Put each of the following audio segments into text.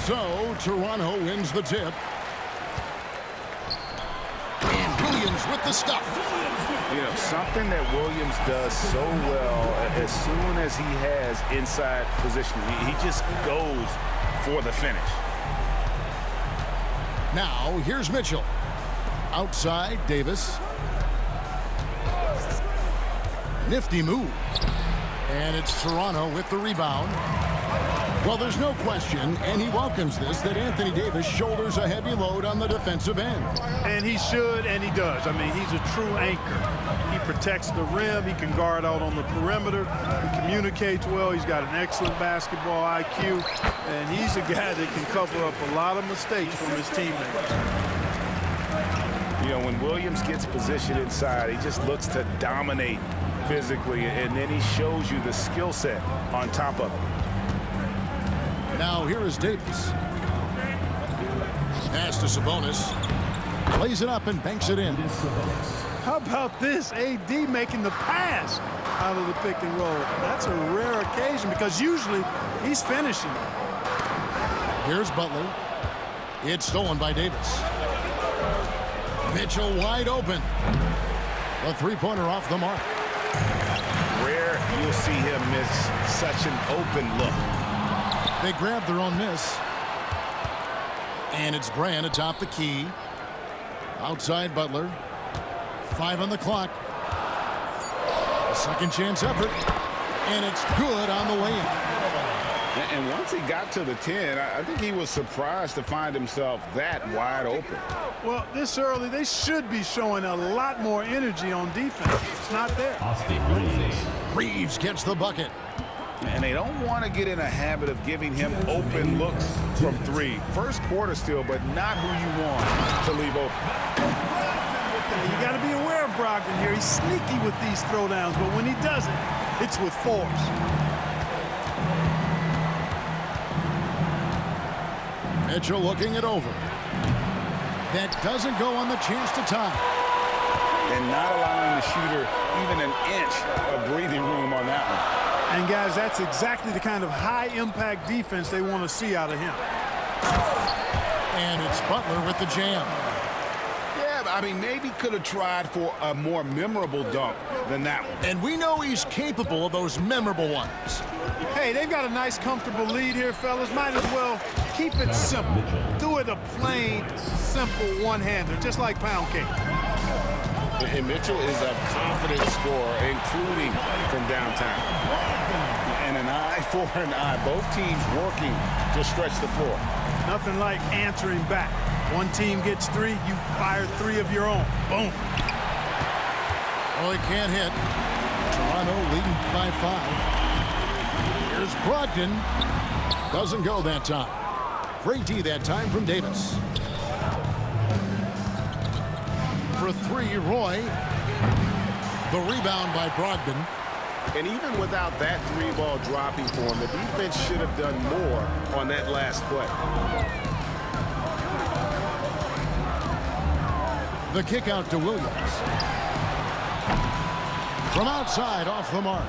So, Toronto wins the tip. And Williams with the stuff. You know, something that Williams does so well, as soon as he has inside position, he just goes for the finish. Now, here's Mitchell. Outside, Davis. Nifty move. And it's Toronto with the rebound. Well, there's no question, and he welcomes this, that Anthony Davis shoulders a heavy load on the defensive end. And he should, and he does. I mean, he's a true anchor. He protects the rim. He can guard out on the perimeter. He communicates well. He's got an excellent basketball IQ. And he's a guy that can cover up a lot of mistakes from his teammates. You know, when Williams gets positioned inside, he just looks to dominate physically, and then he shows you the skill set on top of it. Now here is Davis. Pass to Sabonis. Plays it up and banks it in. How about this? AD making the pass out of the pick and roll. That's a rare occasion because usually he's finishing. Here's Butler. It's stolen by Davis. Mitchell wide open. A three-pointer off the mark. Rare you'll see him miss such an open look. They grab their own miss. And it's Brand atop the key. Outside Butler. 5 on the clock. A second chance effort. And it's good on the layup. And once he got to the 10, I think he was surprised to find himself that wide open. Well, this early, they should be showing a lot more energy on defense. It's not there. Reeves gets the bucket. And they don't want to get in a habit of giving him open looks from 3. First quarter still, but not who you want to leave open. You got to be aware of Brogdon here. He's sneaky with these throwdowns, but when he does it, it's with force. Mitchell looking it over. That doesn't go on the chance to tie. And not allowing the shooter even an inch of breathing room on that one. And guys, that's exactly the kind of high-impact defense they want to see out of him. And it's Butler with the jam. Yeah, I mean, maybe could have tried for a more memorable dunk than that one. And we know he's capable of those memorable ones. Hey, they've got a nice, comfortable lead here, fellas. Might as well keep it simple. Do it a plain, simple one-hander, just like pound cake. And Mitchell is a confident scorer, including from downtown. And an eye for an eye. Both teams working to stretch the floor. Nothing like answering back. One team gets 3, you fire 3 of your own. Boom. Oh, he can't hit. Toronto leading by 5. Here's Brogdon. Doesn't go that time. Great D that time from Davis. For 3, Roy. The rebound by Brogdon. And even without that 3-ball dropping for him, the defense should have done more on that last play. The kick out to Williams. From outside, off the mark.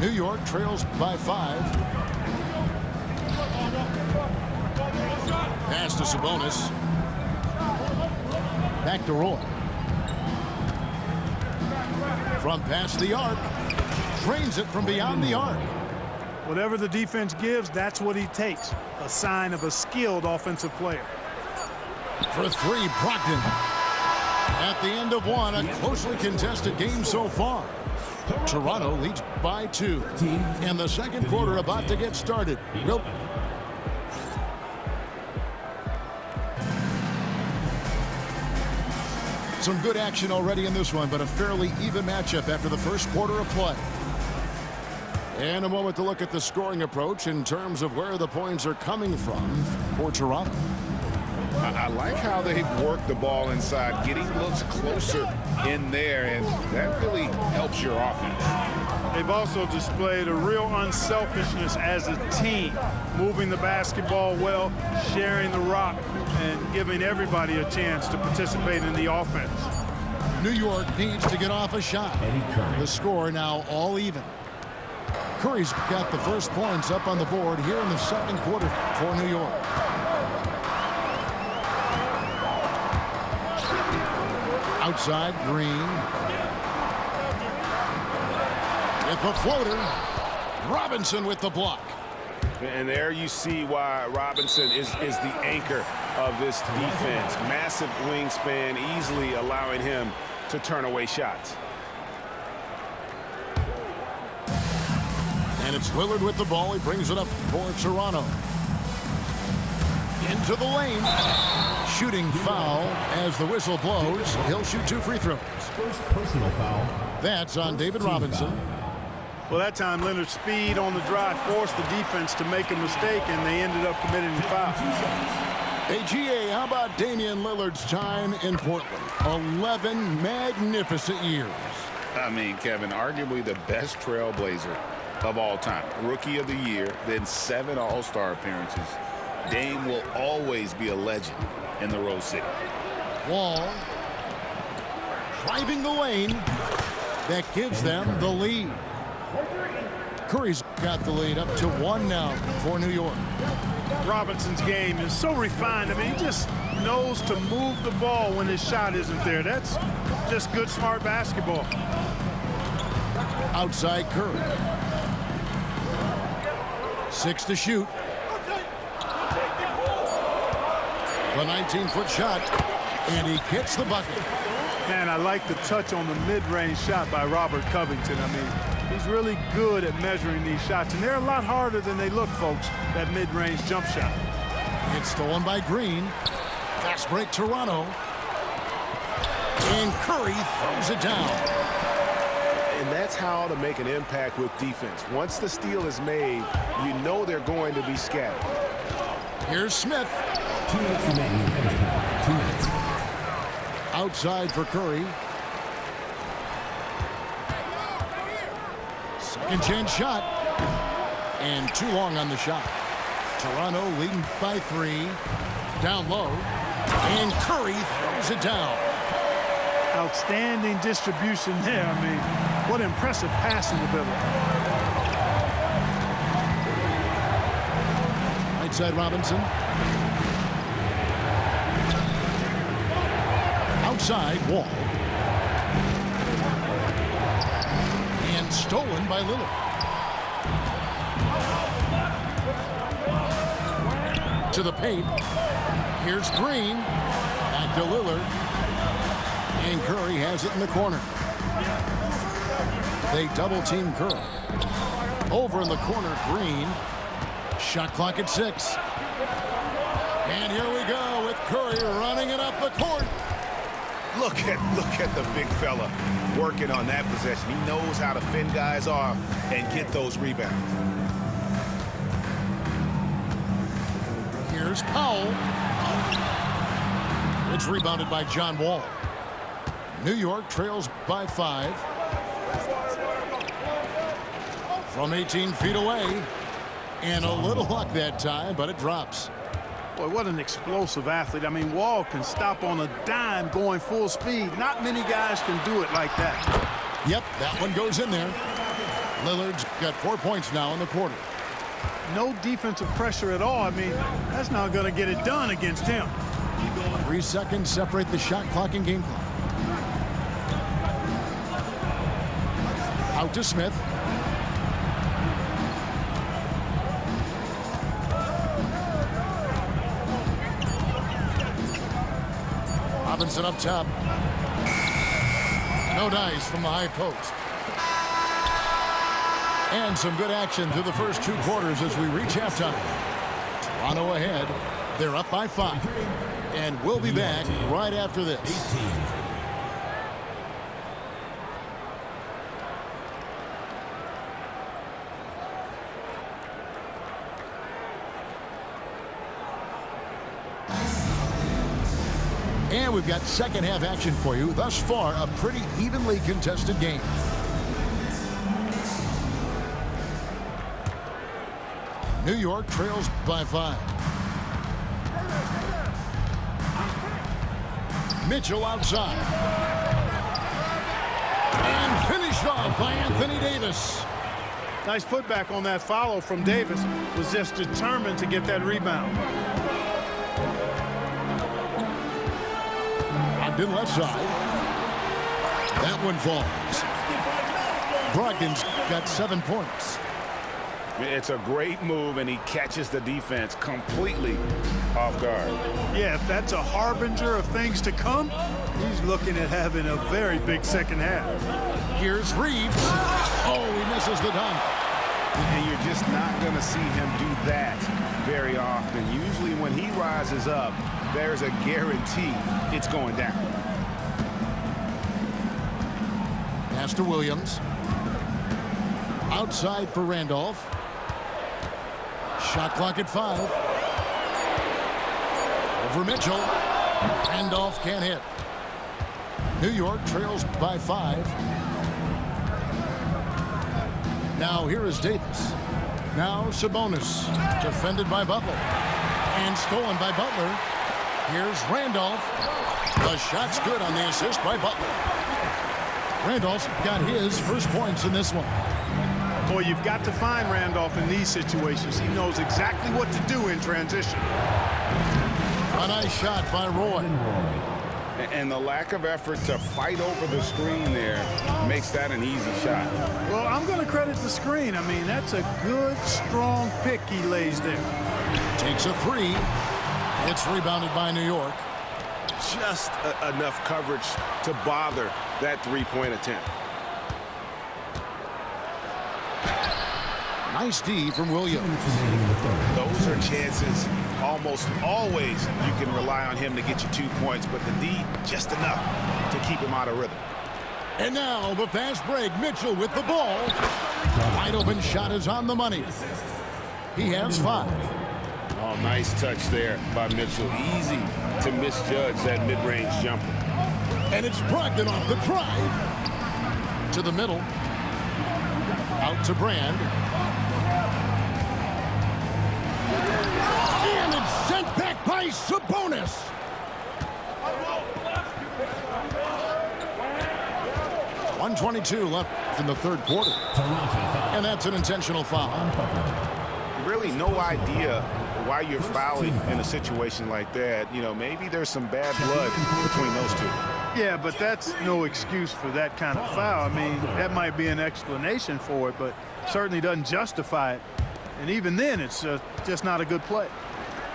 New York trails by 5. Pass to Sabonis. Back to Roy. From past the arc. Drains it from beyond the arc. Whatever the defense gives, that's what he takes. A sign of a skilled offensive player. For 3, Brogdon. At the end of 1, a closely contested game so far. Toronto leads by 2. And the second quarter about to get started. Some good action already in this one, but a fairly even matchup after the first quarter of play. And a moment to look at the scoring approach in terms of where the points are coming from for Toronto. I like how they've worked the ball inside, getting looks closer in there, and that really helps your offense. They've also displayed a real unselfishness as a team, moving the basketball well, sharing the rock, and giving everybody a chance to participate in the offense. New York needs to get off a shot. The score now all even. Curry's got the first points up on the board here in the second quarter for New York. Outside, Green. With the floater. Robinson with the block. And there you see why Robinson is the anchor of this defense. Massive wingspan, easily allowing him to turn away shots. And it's Lillard with the ball. He brings it up for Toronto. Into the lane. Shooting foul as the whistle blows. He'll shoot 2 free throws. First personal foul. That's on David Robinson. Well, that time Leonard's speed on the drive forced the defense to make a mistake, and they ended up committing the foul. Hey, GA, how about Damian Lillard's time in Portland? 11 magnificent years. I mean, Kevin, arguably the best trailblazer of all time. Rookie of the year, then 7 All-Star appearances. Dame will always be a legend in the Rose City. Wall driving the lane. That gives them the lead. Curry's got the lead up to 1 now for New York. Robinson's game is so refined. I mean, he just knows to move the ball when his shot isn't there. That's just good, smart basketball. Outside Curry. 6 to shoot. The 19-foot shot, and he gets the bucket. Man, I like the touch on the mid-range shot by Robert Covington. I mean, he's really good at measuring these shots, and they're a lot harder than they look, folks, that mid-range jump shot. It's stolen by Green. Fast break Toronto. And Curry throws it down. And that's how to make an impact with defense. Once the steal is made, you know they're going to be scattered. Here's Smith. 2 minutes remaining. 2 minutes. Outside for Curry. Second chance shot. And too long on the shot. Toronto leading by 3. Down low. And Curry throws it down. Outstanding distribution there. I mean, what impressive passing ability. Right side Robinson. Outside Wall. And stolen by Lillard. To the paint. Here's Green. Back to Lillard. And Curry has it in the corner. They double team Curry. Over in the corner, Green. Shot clock at 6. And here we go with Curry running it up the court. Look at the big fella working on that possession. He knows how to fend guys off and get those rebounds. Here's Powell. It's rebounded by John Wall. New York trails by 5. From 18 feet away. And a little luck that time, but it drops. Boy, what an explosive athlete. I mean, Wall can stop on a dime going full speed. Not many guys can do it like that. Yep, that one goes in there. Lillard's got 4 points now in the quarter. No defensive pressure at all. I mean, that's not going to get it done against him. 3 seconds separate the shot clock and game clock. Out to Smith. Robinson up top. No dice from the high post. And some good action through the first 2 quarters as we reach halftime. Toronto ahead. They're up by 5. And we'll be back right after this. And we've got second half action for you. Thus far, a pretty evenly contested game. New York trails by 5. Mitchell outside. And finished off by Anthony Davis. Nice putback on that follow from Davis. Was just determined to get that rebound. Brogdon left side. That one falls. Brogdon's got 7 points. It's a great move, and he catches the defense completely off guard. Yeah, if that's a harbinger of things to come, he's looking at having a very big second half. Here's Reeves. Oh, he misses the dunk. And you're just not going to see him do that very often. Usually when he rises up, there's a guarantee it's going down. Pass to Williams. Outside for Randolph. Shot clock at 5. Over Mitchell. Randolph can't hit. New York trails by 5. Now here is Davis. Now Sabonis. Defended by Butler. And stolen by Butler. Here's Randolph. The shot's good on the assist by Butler. Randolph's got his first points in this one. Boy, you've got to find Randolph in these situations. He knows exactly what to do in transition. A nice shot by Roy. And the lack of effort to fight over the screen there makes that an easy shot. Well, I'm going to credit the screen. I mean, that's a good, strong pick he lays there. Takes a 3. It's rebounded by New York. Just enough coverage to bother that three-point attempt. Nice D from Williams. Those are chances almost always you can rely on him to get you 2 points, but the D just enough to keep him out of rhythm. And now the fast break. Mitchell with the ball. Wide open shot is on the money. He has 5. Oh, nice touch there by Mitchell. Easy to misjudge that mid-range jumper. And it's Brogdon off the drive. To the middle. Out to Brand. And it's sent back by Sabonis. .122 left in the third quarter. And that's an intentional foul. Really no idea why you're fouling in a situation like that. You know, maybe there's some bad blood between those two. Yeah, but that's no excuse for that kind of foul. I mean, that might be an explanation for it, but certainly doesn't justify it. And even then, it's just not a good play.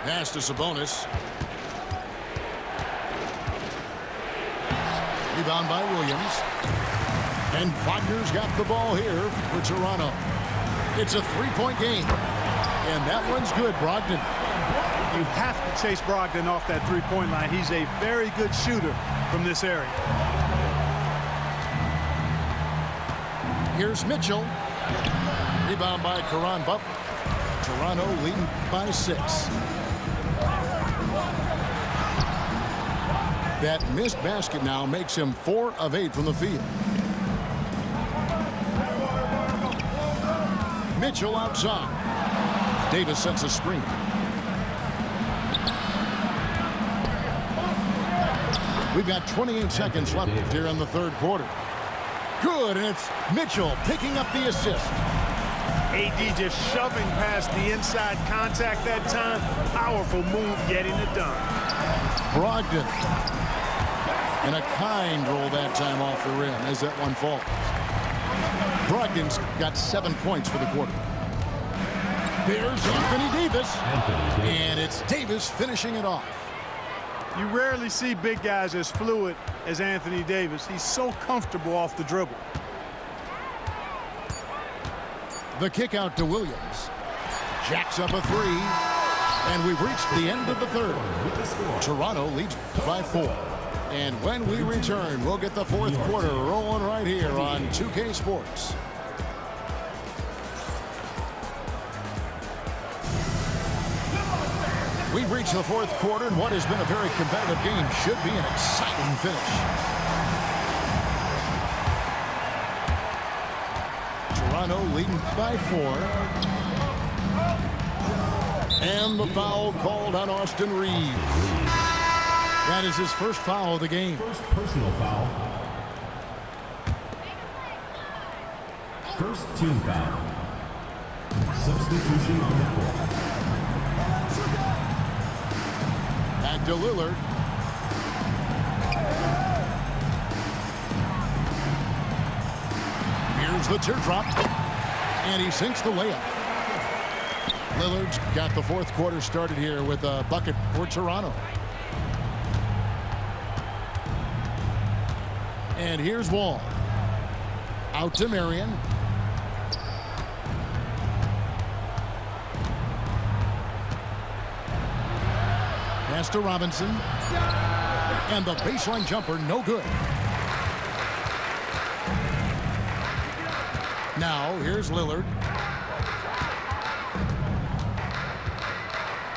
Pass to Sabonis. Rebound by Williams. And Wagner's got the ball here for Toronto. It's a 3-point game. And that one's good, Brogdon. You have to chase Brogdon off that three-point line. He's a very good shooter from this area. Here's Mitchell. Rebound by Caron Butler. Toronto leading by 6. That missed basket now makes him 4 of 8 from the field. Mitchell outside. Davis sets a screen. We've got 28 seconds left here in the third quarter. Good, and it's Mitchell picking up the assist. AD just shoving past the inside contact that time. Powerful move getting it done. Brogdon. And a kind roll that time off the rim as that one falls. Brogdon's got 7 points for the quarter. There's Anthony Davis. And it's Davis finishing it off. You rarely see big guys as fluid as Anthony Davis. He's so comfortable off the dribble. The kick out to Williams. Jacks up a 3. And we've reached the end of the third. Toronto leads by 4. And when we return, we'll get the fourth quarter rolling right here on 2K Sports. We've reached the fourth quarter, and what has been a very competitive game should be an exciting finish. Toronto leading by 4. And the foul called on Austin Reeves. That is his first foul of the game. First personal foul. First team foul. Substitution on the court. Back to Lillard. Here's the teardrop. And he sinks the layup. Lillard's got the fourth quarter started here with a bucket for Toronto. And here's Wall. Out to Marion. Pass to Robinson. And the baseline jumper, no good. Now, here's Lillard.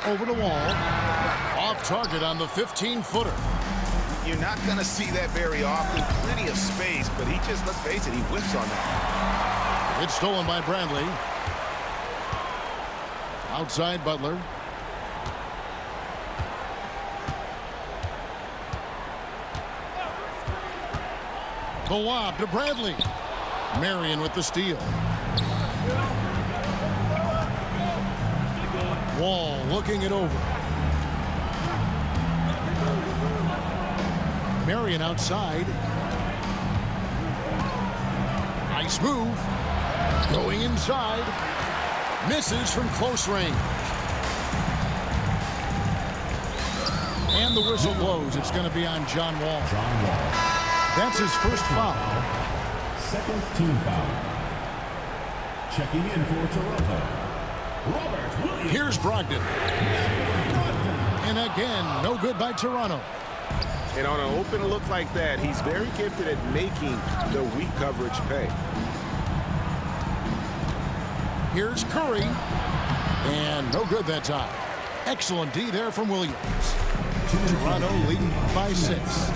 Over the Wall. Off target on the 15-footer. You're not going to see that very often. Plenty of space, but he just, let's face it, he whiffs on that. It's stolen by Bradley. Outside Butler. The lob to Bradley. Marion with the steal. Wall looking it over. Marion outside. Nice move. Going inside. Misses from close range. And the whistle blows. It's going to be on John Wall. John Wall. That's his first foul. Second team foul. Checking in for Toronto, Robert Williams. Here's Brogdon. And again, no good by Toronto. And on an open look like that, he's very gifted at making the weak coverage pay. Here's Curry. And no good that time. Excellent D there from Williams. Toronto leading by 6.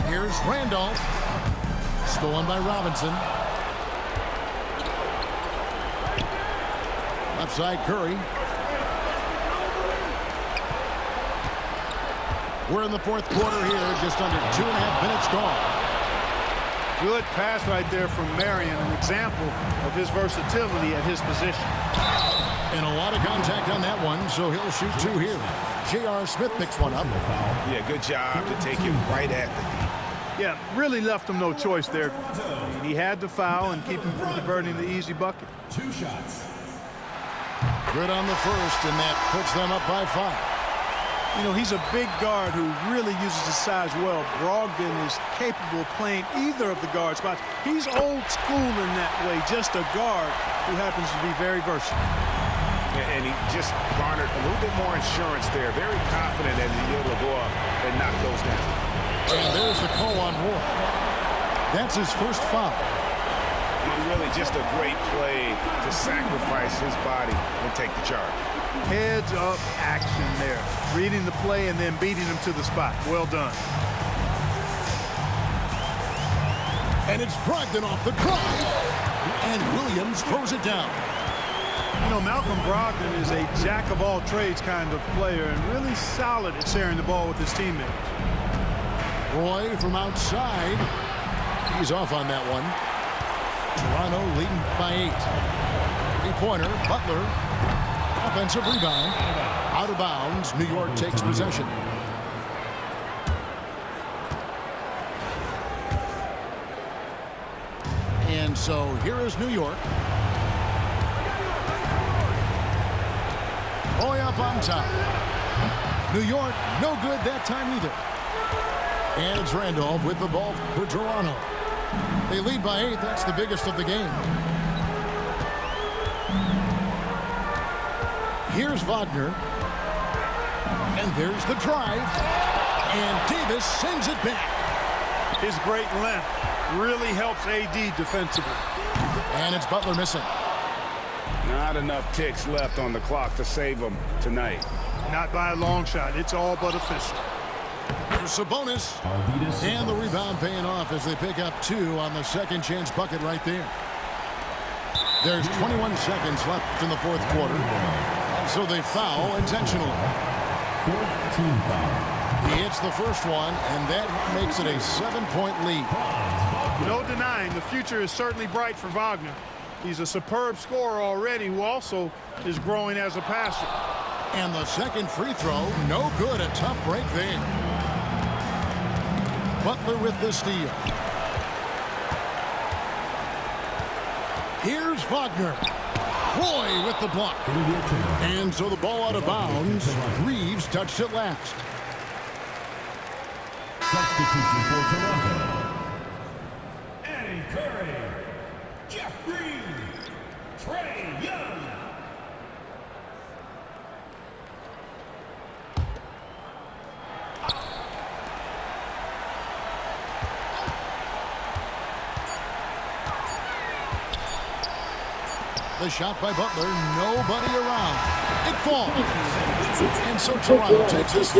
Here's Randolph. Stolen by Robinson. Left side Curry. We're in the fourth quarter here. Just under 2.5 minutes gone. Good pass right there from Marion, an example of his versatility at his position. And a lot of contact on that one, so he'll shoot 2 here. J.R. Smith picks one up. Yeah, good job to take it right at the knee. Yeah, really left him no choice there. He had to foul and keep him from converting the easy bucket. 2 shots. Good on the first, and that puts them up by 5. You know, he's a big guard who really uses his size well. Brogdon is capable of playing either of the guard spots. He's old school in that way, just a guard who happens to be very versatile. And he just garnered a little bit more insurance there. Very confident that he'll be able to go up and knock those down. And there's the call on Wall. That's his first foul. Really just a great play to sacrifice his body and take the charge. Heads up action there. Reading the play and then beating him to the spot. Well done. And it's Brogdon off the drive. And Williams throws it down. You know, Malcolm Brogdon is a jack-of-all-trades kind of player and really solid at sharing the ball with his teammates. Roy from outside. He's off on that one. Toronto leading by 8. 3-pointer, Butler. Offensive rebound. Out of bounds. New York takes possession. And so here is New York. Roy up on top. New York, no good that time either. And it's Randolph with the ball for Toronto. They lead by 8. That's the biggest of the game. Here's Wagner. And there's the drive. And Davis sends it back. His great length really helps AD defensively. And it's Butler missing. Not enough ticks left on the clock to save them tonight. Not by a long shot. It's all but official. For Sabonis. And the rebound paying off as they pick up 2 on the second chance bucket right there. There's 21 seconds left in the fourth quarter. And so they foul intentionally. 4th team foul. He hits the first one, and that makes it a 7-point lead. No denying the future is certainly bright for Wagner. He's a superb scorer already who also is growing as a passer. And the second free throw, no good. A tough break there. Butler with the steal. Here's Wagner. Roy with the block. And so the ball out of bounds. Reeves touched it last. Substitution for Toronto. Eddie Curry. Jeff Green. Trae Young. The shot by Butler, nobody around. It falls. And so Toronto takes this.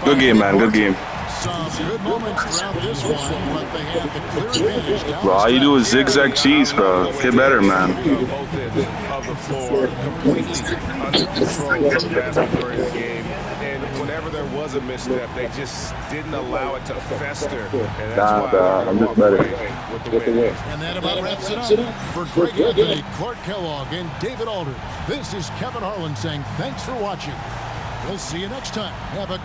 Good game, man. Good game. Some good moments throughout this one, but they had the clear advantage. Bro, all you do is zigzag cheese, bro. Get better, man. Both ends of the floor, completely under control of the basket during the game. And whenever there was a misstep, they just didn't allow it to fester. And that's why I'm just better. With the win. And that about wraps it up. For Greg Anthony, Clark Kellogg, and David Aldridge, this is Kevin Harlan saying thanks for watching. We'll see you next time. Have a